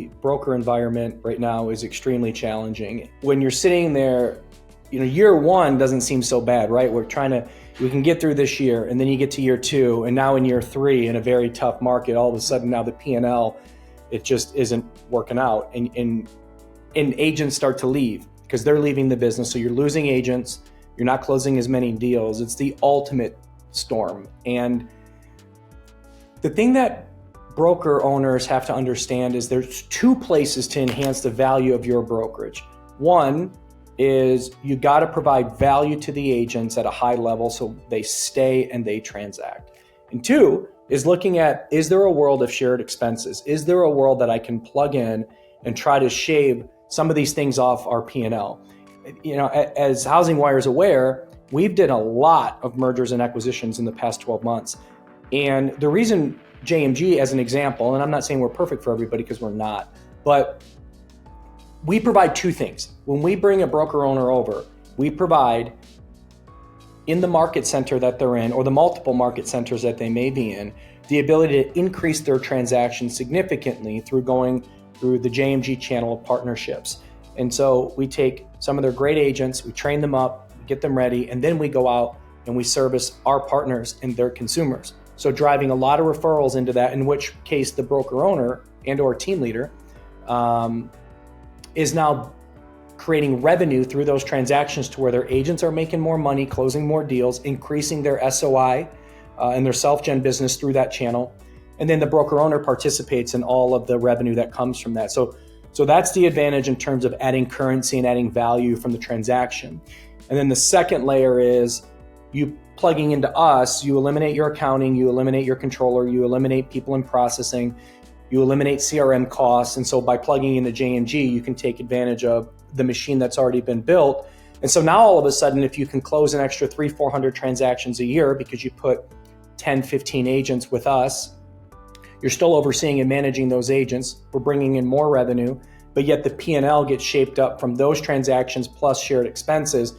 the broker environment right now is extremely challenging. When you're sitting there, year one doesn't seem so bad, right? We can get through this year, and then you get to year two, and now in year three, in a very tough market, all of a sudden now the P&L, it just isn't working out, and agents start to leave because they're leaving the business. So you're losing agents, you're not closing as many deals. It's the ultimate storm. And the thing that broker owners have to understand is there's two places to enhance the value of your brokerage. One is you got to provide value to the agents at a high level so they stay and they transact. And two is looking at, is there a world of shared expenses? Is there a world that I can plug in and try to shave some of these things off our P&L? As HousingWire is aware, we've did a lot of mergers and acquisitions in the past 12 months. And the reason JMG, as an example, and I'm not saying we're perfect for everybody because we're not, but we provide two things. When we bring a broker owner over, we provide in the market center that they're in, or the multiple market centers that they may be in, the ability to increase their transactions significantly through going through the JMG channel of partnerships. And so we take some of their great agents, we train them up, get them ready, and then we go out and we service our partners and their consumers. So driving a lot of referrals into that, in which case the broker owner and or team leader is now creating revenue through those transactions to where their agents are making more money, closing more deals, increasing their SOI and their self-gen business through that channel. And then the broker owner participates in all of the revenue that comes from that. So that's the advantage in terms of adding currency and adding value from the transaction. And then the second layer is you plugging into us, you eliminate your accounting, you eliminate your controller, you eliminate people in processing, you eliminate CRM costs. And so by plugging into JMG, you can take advantage of the machine that's already been built. And so now all of a sudden, if you can close an extra 300-400 transactions a year because you put 10, 15 agents with us, you're still overseeing and managing those agents. We're bringing in more revenue, but yet the P&L gets shaped up from those transactions plus shared expenses.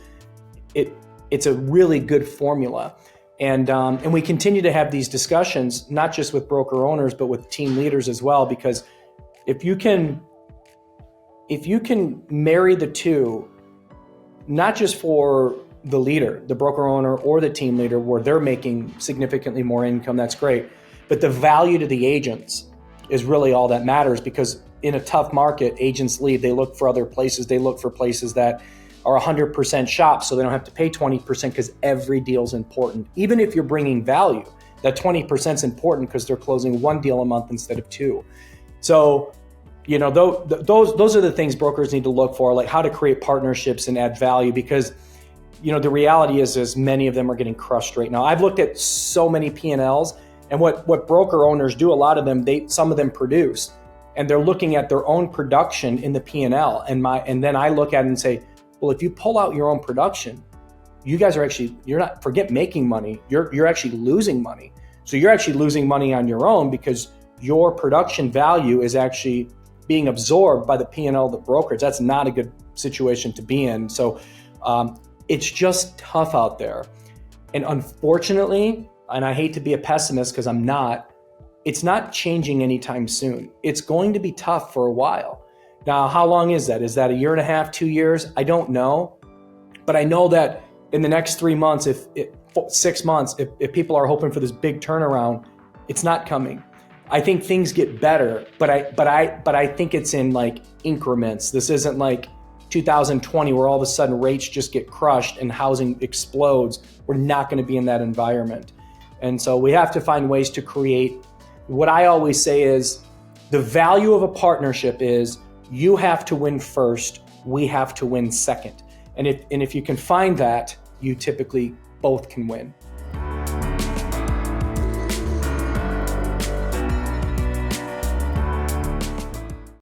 It's a really good formula. And we continue to have these discussions, not just with broker owners, but with team leaders as well, because if you can marry the two, not just for the leader, the broker owner or the team leader, where they're making significantly more income, that's great. But the value to the agents is really all that matters, because in a tough market, agents leave, they look for other places. They look for places that are 100% shop, so they don't have to pay 20%, because every deal is important. Even if you're bringing value, that 20% is important because they're closing one deal a month instead of two. So, those are the things brokers need to look for, like how to create partnerships and add value, because, the reality is many of them are getting crushed right now. I've looked at so many P&Ls, and what broker owners do, a lot of them, some of them produce, and they're looking at their own production in the P&L. And then I look at it and say, well, if you pull out your own production, you guys are forget making money, you're actually losing money. So you're actually losing money on your own because your production value is actually being absorbed by the P&L of the brokerage. That's not a good situation to be in. So it's just tough out there. And unfortunately, and I hate to be a pessimist because I'm not, it's not changing anytime soon. It's going to be tough for a while. Now, how long is that? Is that a year and a half, 2 years? I don't know. But I know that in the next 3 months, 6 months, if people are hoping for this big turnaround, it's not coming. I think things get better, but I think it's in like increments. This isn't like 2020 where all of a sudden rates just get crushed and housing explodes. We're not going to be in that environment. And so we have to find ways to create. What I always say is the value of a partnership is you have to win first, we have to win second. And if you can find that, you typically both can win.